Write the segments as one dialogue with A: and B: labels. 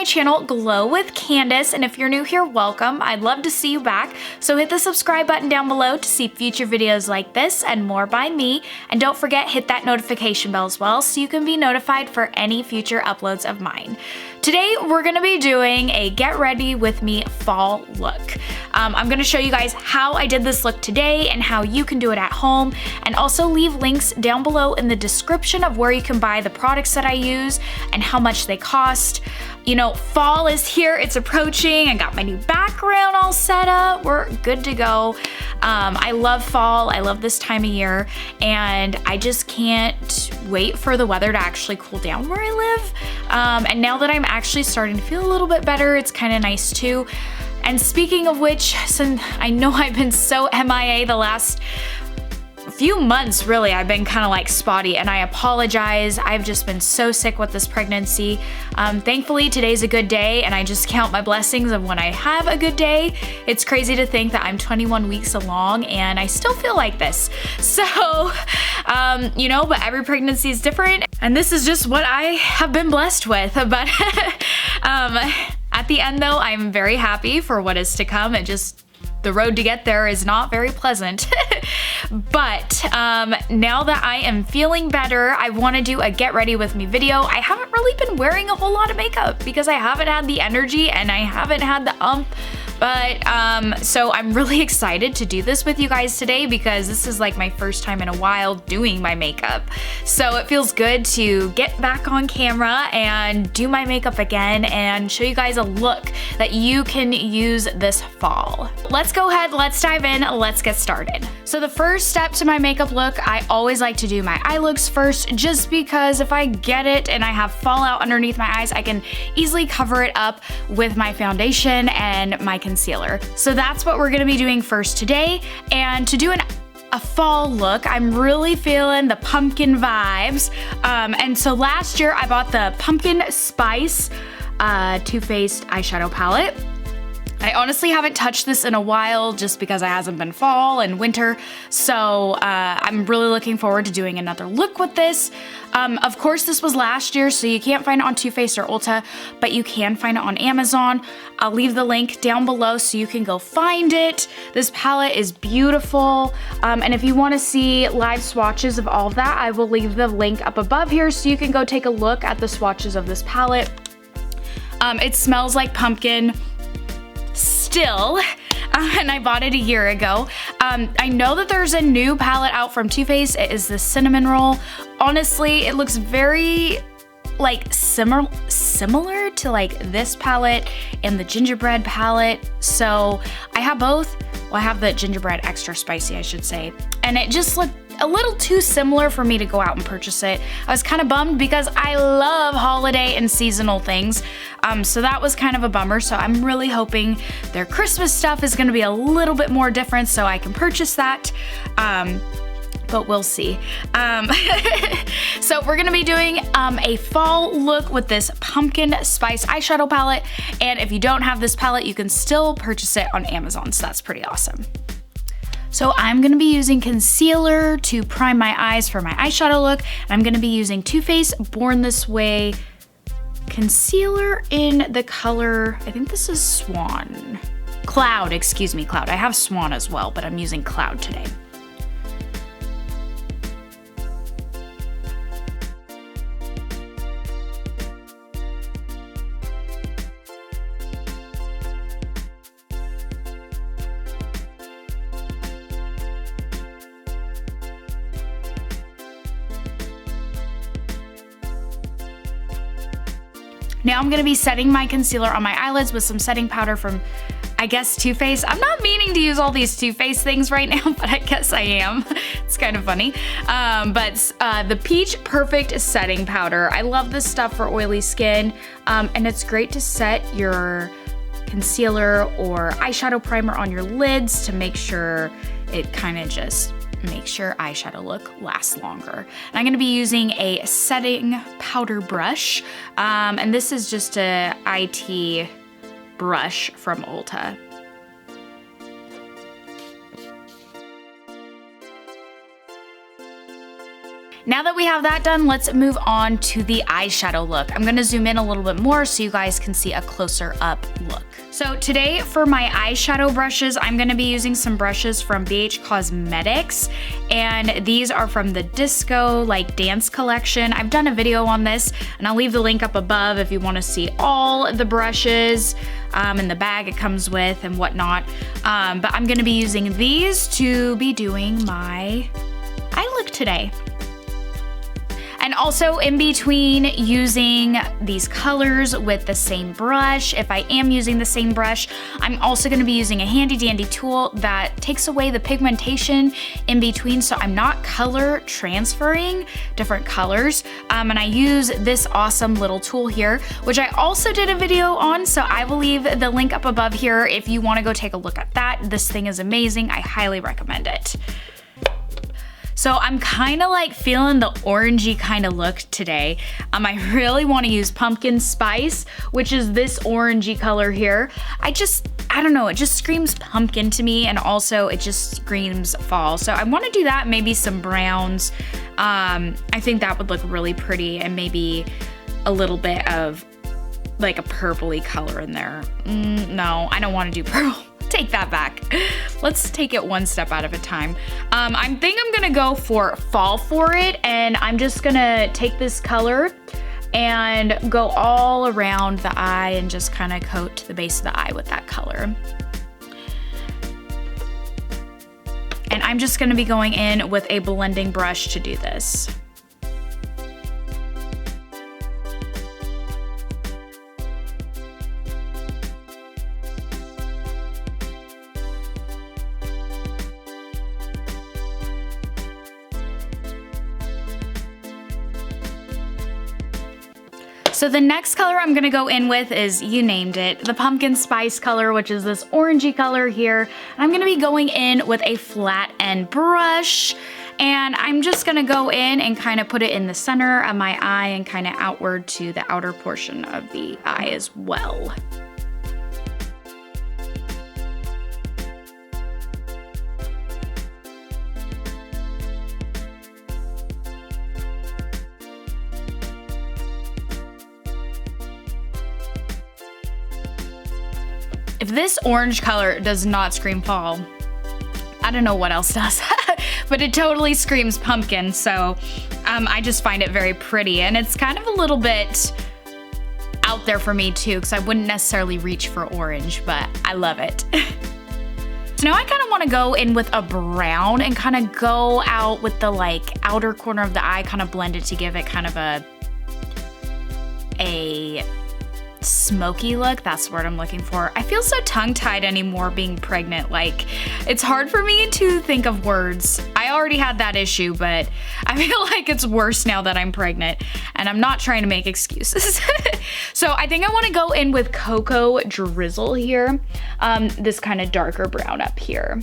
A: channel, Glow with Candace, and if you're new here, welcome. I'd love to see you back, so hit the subscribe button down below to see future videos like this and more by me, and don't forget, hit that notification bell as well so you can be notified for any future uploads of mine. Today, we're gonna be doing a get ready with me fall look. I'm gonna show you guys how I did this look today and how you can do it at home, and also leave links down below in the description of where you can buy the products that I use and how much they cost. You know, fall is here, it's approaching. I got my new background all set up. We're good to go. I love fall, I love this time of year, and I just can't wait for the weather to actually cool down where I live. And now that I'm actually starting to feel a little bit better, it's kind of nice too. And speaking of which, since I know I've been so MIA the last few months, really, I've been kind of like spotty, and I apologize. I've just been so sick with this pregnancy. Thankfully, today's a good day, and I just count my blessings of when I have a good day. It's crazy to think that I'm 21 weeks along, and I still feel like this. So, you know, but every pregnancy is different, and this is just what I have been blessed with. But at the end, though, I'm very happy for what is to come. The road to get there is not very pleasant. But now that I am feeling better, I want to do a get ready with me video. I haven't really been wearing a whole lot of makeup because I haven't had the energy and I haven't had the but so I'm really excited to do this with you guys today because this is like my first time in a while doing my makeup. So it feels good to get back on camera and do my makeup again and show you guys a look that you can use this fall. Let's go ahead, let's dive in, let's get started. So the first step to my makeup look, I always like to do my eye looks first, just because if I get it and I have fallout underneath my eyes, I can easily cover it up with my foundation and my concealer. So that's what we're gonna be doing first today. And to do a fall look, I'm really feeling the pumpkin vibes. And so last year I bought the Pumpkin Spice Too Faced eyeshadow palette. I honestly haven't touched this in a while just because it hasn't been fall and winter, so I'm really looking forward to doing another look with this. Of course, this was last year, so you can't find it on Too Faced or Ulta, but you can find it on Amazon. I'll leave the link down below so you can go find it. This palette is beautiful, and if you want to see live swatches of all of that, I will leave the link up above here so you can go take a look at the swatches of this palette. It smells like pumpkin still, and I bought it a year ago. I know that there's a new palette out from Too Faced. It is the Cinnamon Roll. Honestly, it looks very like similar to like this palette and the gingerbread palette. So I have both. Well, I have the gingerbread extra spicy, I should say, and it just looked a little too similar for me to go out and purchase it. I was kind of bummed because I love holiday and seasonal things, so that was kind of a bummer. So I'm really hoping their Christmas stuff is gonna be a little bit more different so I can purchase that, but we'll see. So we're gonna be doing a fall look with this Pumpkin Spice eyeshadow palette, and if you don't have this palette, you can still purchase it on Amazon, so that's pretty awesome. So I'm gonna be using concealer to prime my eyes for my eyeshadow look, and I'm gonna be using Too Faced Born This Way concealer in the color, I think this is Swan. Cloud, excuse me, Cloud. I have Swan as well, but I'm using Cloud today. Now I'm gonna be setting my concealer on my eyelids with some setting powder from, I guess, Too Faced. I'm not meaning to use all these Too Faced things right now, but I guess I am. It's kind of funny. The Peach Perfect Setting Powder. I love this stuff for oily skin, and it's great to set your concealer or eyeshadow primer on your lids to make sure it kind of just makes your eyeshadow look last longer. And I'm gonna be using a setting powder brush, and this is just a IT brush from Ulta. Now that we have that done, let's move on to the eyeshadow look. I'm gonna zoom in a little bit more so you guys can see a closer up look. So today for my eyeshadow brushes, I'm gonna be using some brushes from BH Cosmetics, and these are from the Disco Dance collection. I've done a video on this, and I'll leave the link up above if you wanna see all the brushes and the bag it comes with and whatnot. But I'm gonna be using these to be doing my eye look today. And also in between using these colors with the same brush, if I am using the same brush, I'm also gonna be using a handy dandy tool that takes away the pigmentation in between, so I'm not color transferring different colors. And I use this awesome little tool here, which I also did a video on, so I will leave the link up above here if you wanna go take a look at that. This thing is amazing, I highly recommend it. So I'm kind of feeling the orangey kind of look today. I really want to use pumpkin spice, which is this orangey color here. I don't know, it just screams pumpkin to me, and also it just screams fall. So I want to do that, maybe some browns. I think that would look really pretty, and maybe a little bit of a purpley color in there. No, I don't want to do purple. Take that back. Let's take it one step out of a time. I think I'm gonna go for fall for it, and I'm just gonna take this color and go all around the eye and just kind of coat the base of the eye with that color. And I'm just gonna be going in with a blending brush to do this. So the next color I'm gonna go in with is, you named it, the pumpkin spice color, which is this orangey color here. And I'm gonna be going in with a flat end brush, and I'm just gonna go in and kind of put it in the center of my eye and kind of outward to the outer portion of the eye as well. If this orange color does not scream fall, I don't know what else does, but it totally screams pumpkin, so I just find it very pretty, and it's kind of a little bit out there for me too, because I wouldn't necessarily reach for orange, but I love it. So now I kind of want to go in with a brown and kind of go out with the outer corner of the eye, kind of blend it to give it kind of a smoky look. That's the word I'm looking for. I feel so tongue-tied anymore being pregnant. It's hard for me to think of words. I already had that issue, but I feel like it's worse now that I'm pregnant, and I'm not trying to make excuses. So I think I want to go in with Cocoa Drizzle here, this kind of darker brown up here.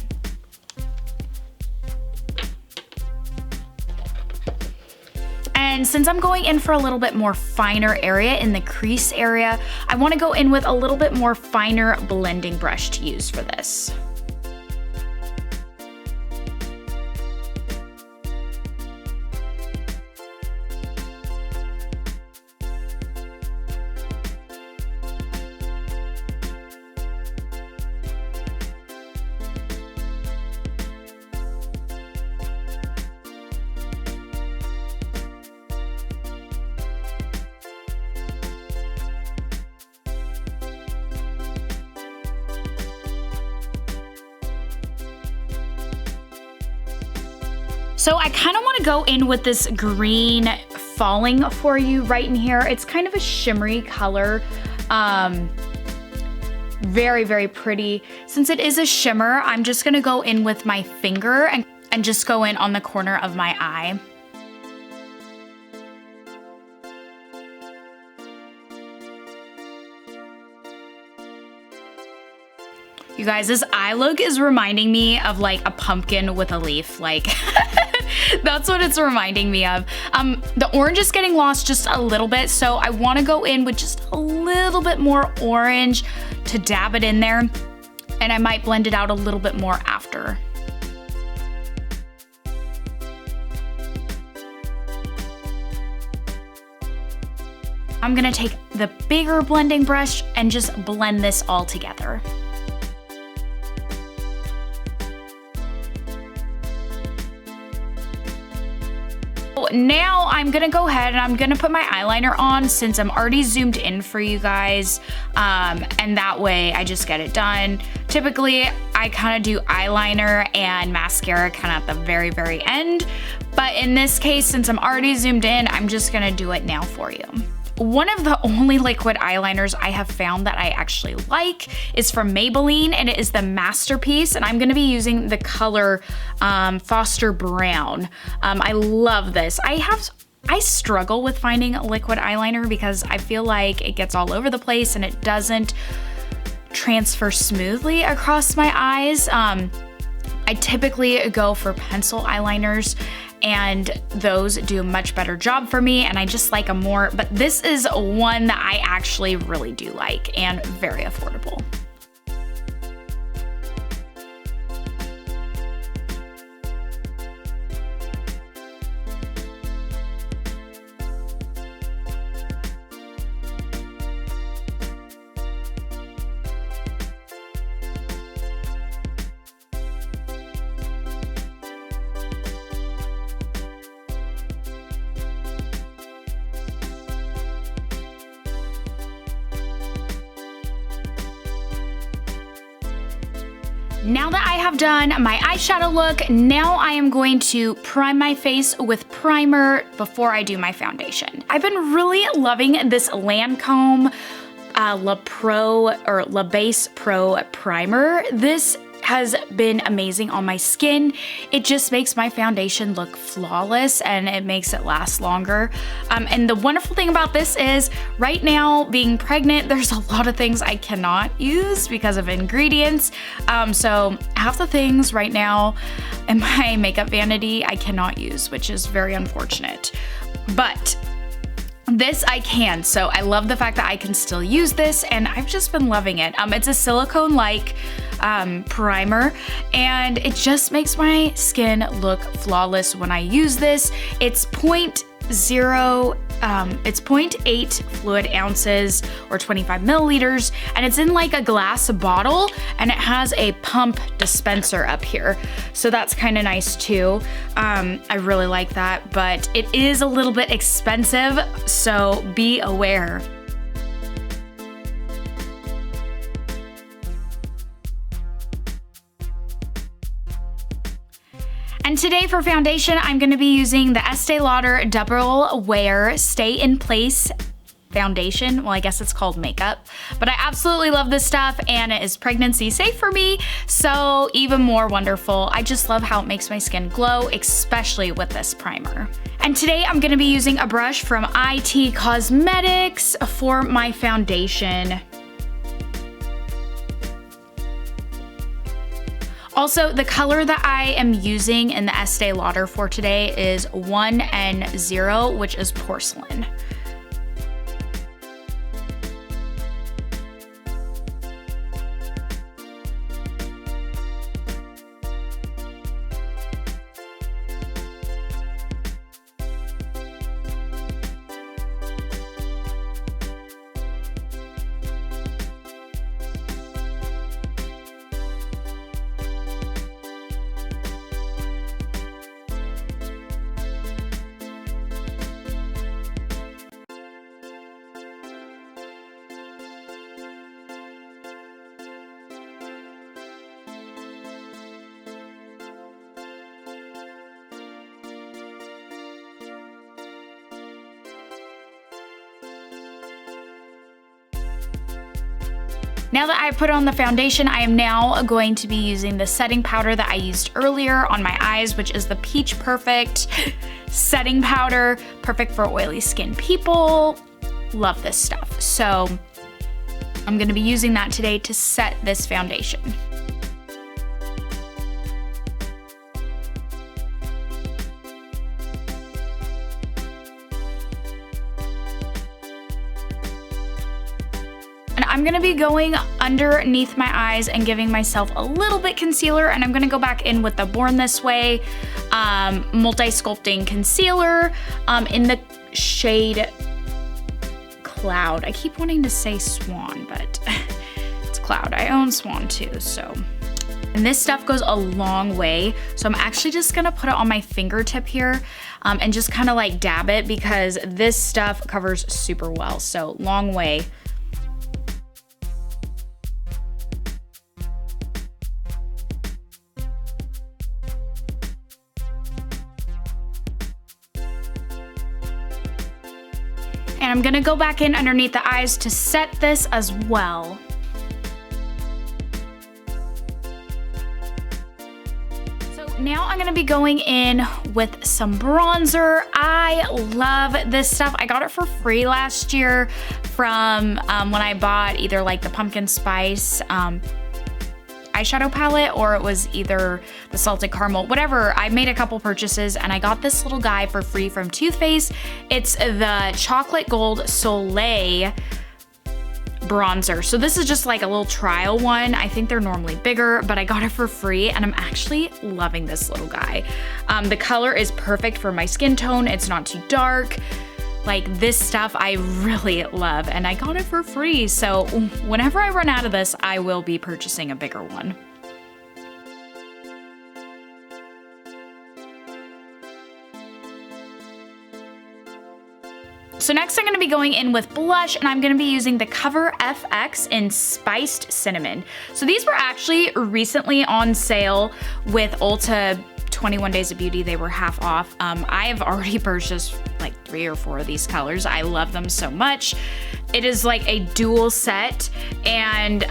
A: And since I'm going in for a little bit more finer area in the crease area, I want to go in with a little bit more finer blending brush to use for this. So I kind of want to go in with this green falling for you right in here. It's kind of a shimmery color. Very, very pretty. Since it is a shimmer, I'm just gonna go in with my finger and just go in on the corner of my eye. You guys, this eye look is reminding me of a pumpkin with a leaf. That's what it's reminding me of. The orange is getting lost just a little bit, so I want to go in with just a little bit more orange to dab it in there, and I might blend it out a little bit more after. I'm gonna take the bigger blending brush and just blend this all together. Now I'm gonna go ahead and I'm gonna put my eyeliner on since I'm already zoomed in for you guys, and that way I just get it done. Typically, I kind of do eyeliner and mascara kind of at the very, very end, but in this case, since I'm already zoomed in, I'm just gonna do it now for you. One of the only liquid eyeliners I have found that I actually like is from Maybelline, and it is the Masterpiece, and I'm gonna be using the color Foster Brown. I love this. I struggle with finding a liquid eyeliner because I feel like it gets all over the place and it doesn't transfer smoothly across my eyes. I typically go for pencil eyeliners, and those do a much better job for me, and I just like them more, but this is one that I actually really do like and very affordable. Now that I have done my eyeshadow look, now I am going to prime my face with primer before I do my foundation. I've been really loving this Lancome La Base Pro primer. This has been amazing on my skin. It just makes my foundation look flawless and it makes it last longer. And the wonderful thing about this is right now, being pregnant, there's a lot of things I cannot use because of ingredients. So half the things right now in my makeup vanity I cannot use, which is very unfortunate. But this I can, so I love the fact that I can still use this, and I've just been loving it. It's a silicone-like primer, and it just makes my skin look flawless when I use this. It's 0.8 fluid ounces or 25 milliliters, and it's in like a glass bottle, and it has a pump dispenser up here, so that's kind of nice too. I really like that, but it is a little bit expensive, so be aware. And today for foundation, I'm gonna be using the Estee Lauder Double Wear Stay in Place foundation. Well, I guess it's called makeup, but I absolutely love this stuff, and it is pregnancy safe for me, so even more wonderful. I just love how it makes my skin glow, especially with this primer. And today I'm gonna be using a brush from IT Cosmetics for my foundation. Also, the color that I am using in the Estee Lauder for today is 1N0, which is porcelain. Now that I put on the foundation, I am now going to be using the setting powder that I used earlier on my eyes, which is the Peach Perfect setting powder, perfect for oily skin people. Love this stuff. So I'm gonna be using that today to set this foundation. I'm gonna be going underneath my eyes and giving myself a little bit concealer, and I'm gonna go back in with the Born This Way Multi-Sculpting Concealer in the shade Cloud. I keep wanting to say Swan, but it's Cloud. I own Swan too, so. And this stuff goes a long way. So I'm actually just gonna put it on my fingertip here and just kind of like dab it because this stuff covers super well. So long way. And I'm gonna go back in underneath the eyes to set this as well. Now I'm gonna be going in with some bronzer. I love this stuff. I got it for free last year from when I bought either like the pumpkin spice eyeshadow palette, or it was either the salted caramel, whatever. I made a couple purchases and I got this little guy for free from Too Faced. It's the chocolate gold Soleil bronzer. So this is just like a little trial one. I think they're normally bigger, but I got it for free and I'm actually loving this little guy. The color is perfect for my skin tone. It's not too dark. Like this stuff I really love and I got it for free. So whenever I run out of this, I will be purchasing a bigger one. So next I'm gonna be going in with blush and I'm gonna be using the Cover FX in Spiced Cinnamon. So these were actually recently on sale with Ulta 21 Days of Beauty. They were half off. I have already purchased like 3 or 4 of these colors. I love them so much. It is like a dual set and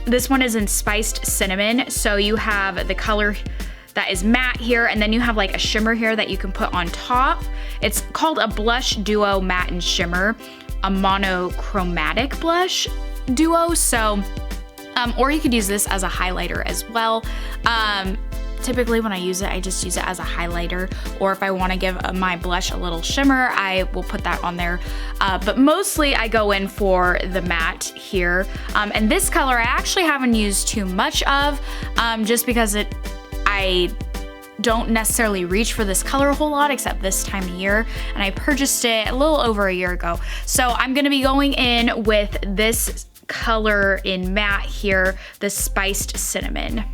A: this one is in Spiced Cinnamon. So you have the color that is matte here, and then you have like a shimmer here that you can put on top. It's called a Blush Duo Matte and Shimmer, a monochromatic blush duo. So, or you could use this as a highlighter as well. Typically when I use it, I just use it as a highlighter, or if I wanna give my blush a little shimmer, I will put that on there. But mostly I go in for the matte here. And this color I actually haven't used too much of, just because I don't necessarily reach for this color a whole lot except this time of year, and I purchased it a little over a year ago. So I'm gonna be going in with this color in matte here, the Spiced Cinnamon.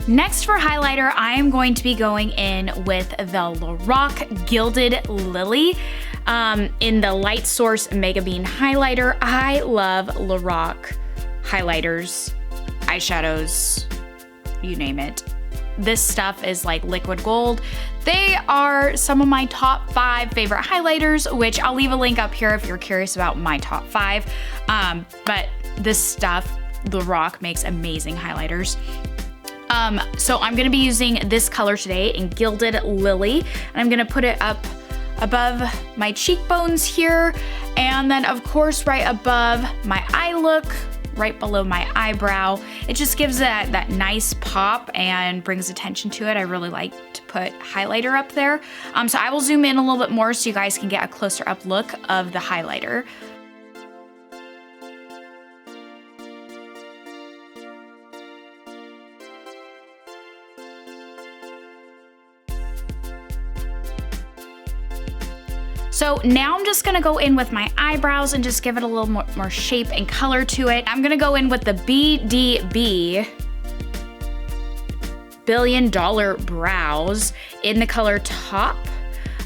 A: Next for highlighter, I am going to be going in with the Lorac Gilded Lily in the Light Source Mega Bean Highlighter. I love Lorac highlighters, eyeshadows, you name it. This stuff is like liquid gold. They are some of my top 5 favorite highlighters, which I'll leave a link up here if you're curious about my top 5. But this stuff, Lorac makes amazing highlighters. So I'm gonna be using this color today in Gilded Lily, and I'm gonna put it up above my cheekbones here, and then of course right above my eye look, right below my eyebrow. It just gives that nice pop and brings attention to it. I really like to put highlighter up there. So I will zoom in a little bit more so you guys can get a closer up look of the highlighter. So now I'm just gonna go in with my eyebrows and just give it a little more shape and color to it. I'm gonna go in with the BDB Billion Dollar Brows in the color Top.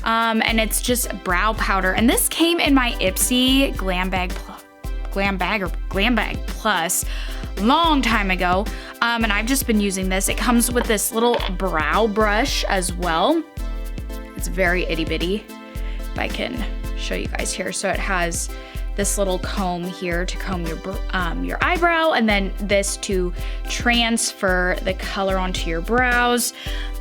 A: And it's just brow powder. And this came in my Ipsy Glam Bag Plus long time ago. And I've just been using this. It comes with this little brow brush as well. It's very itty bitty. If I can show you guys here. So it has this little comb here to comb your eyebrow, and then this to transfer the color onto your brows.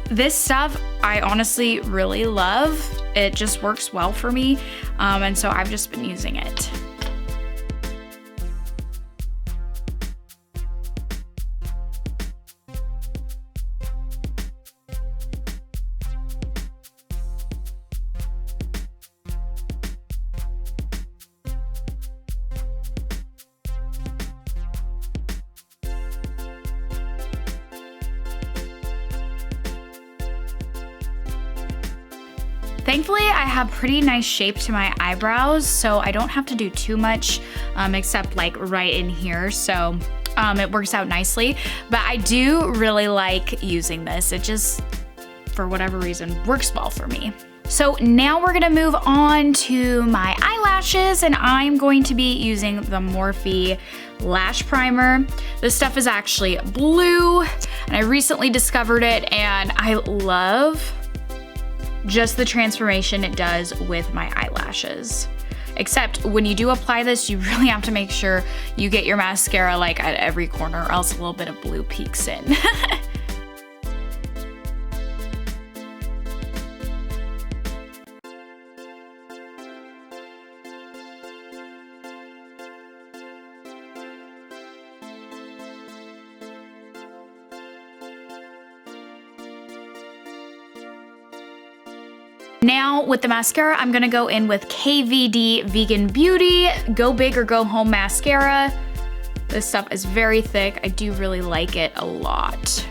A: This stuff I honestly really love. It just works well for me, and so I've just been using it. Thankfully, I have pretty nice shape to my eyebrows, so I don't have to do too much except like right in here. So it works out nicely, but I do really like using this. It just, for whatever reason, works well for me. So now we're gonna move on to my eyelashes, and I'm going to be using the Morphe Lash Primer. This stuff is actually blue, and I recently discovered it, and I love just the transformation it does with my eyelashes. Except when you do apply this, you really have to make sure you get your mascara like at every corner, or else a little bit of blue peeks in. Now with the mascara, I'm gonna go in with KVD Vegan Beauty Go Big or Go Home mascara. This stuff is very thick. I do really like it a lot.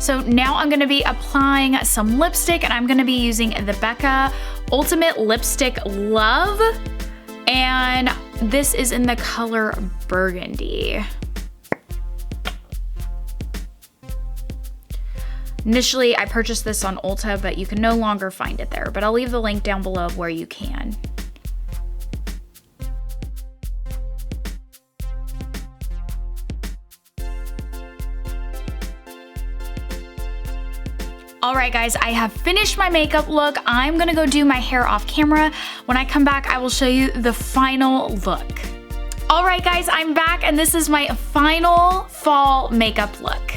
A: So now I'm gonna be applying some lipstick, and I'm gonna be using the Becca Ultimate Lipstick Love, and this is in the color Burgundy. Initially, I purchased this on Ulta, but you can no longer find it there, but I'll leave the link down below of where you can. Alright guys, I have finished my makeup look. I'm gonna go do my hair off camera. When I come back, I will show you the final look. Alright guys, I'm back, and this is my final fall makeup look.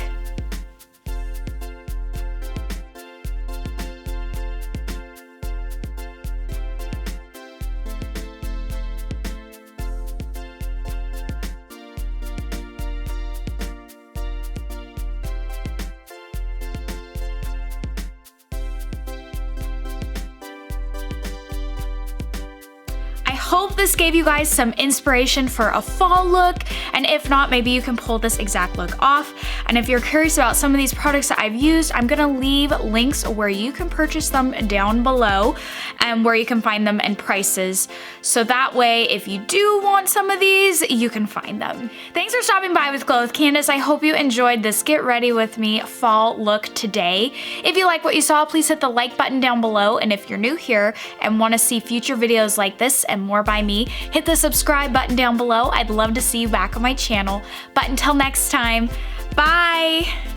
A: Hope this gave you guys some inspiration for a fall look, and if not, maybe you can pull this exact look off. And if you're curious about some of these products that I've used, I'm gonna leave links where you can purchase them down below and where you can find them and prices, so that way if you do want some of these, you can find them. Thanks for stopping by with Glow with Candace. I hope you enjoyed this get ready with me fall look today. If you like what you saw, please hit the like button down below, and if you're new here and want to see future videos like this and more by me, hit the subscribe button down below. I'd love to see you back on my channel. But until next time, bye!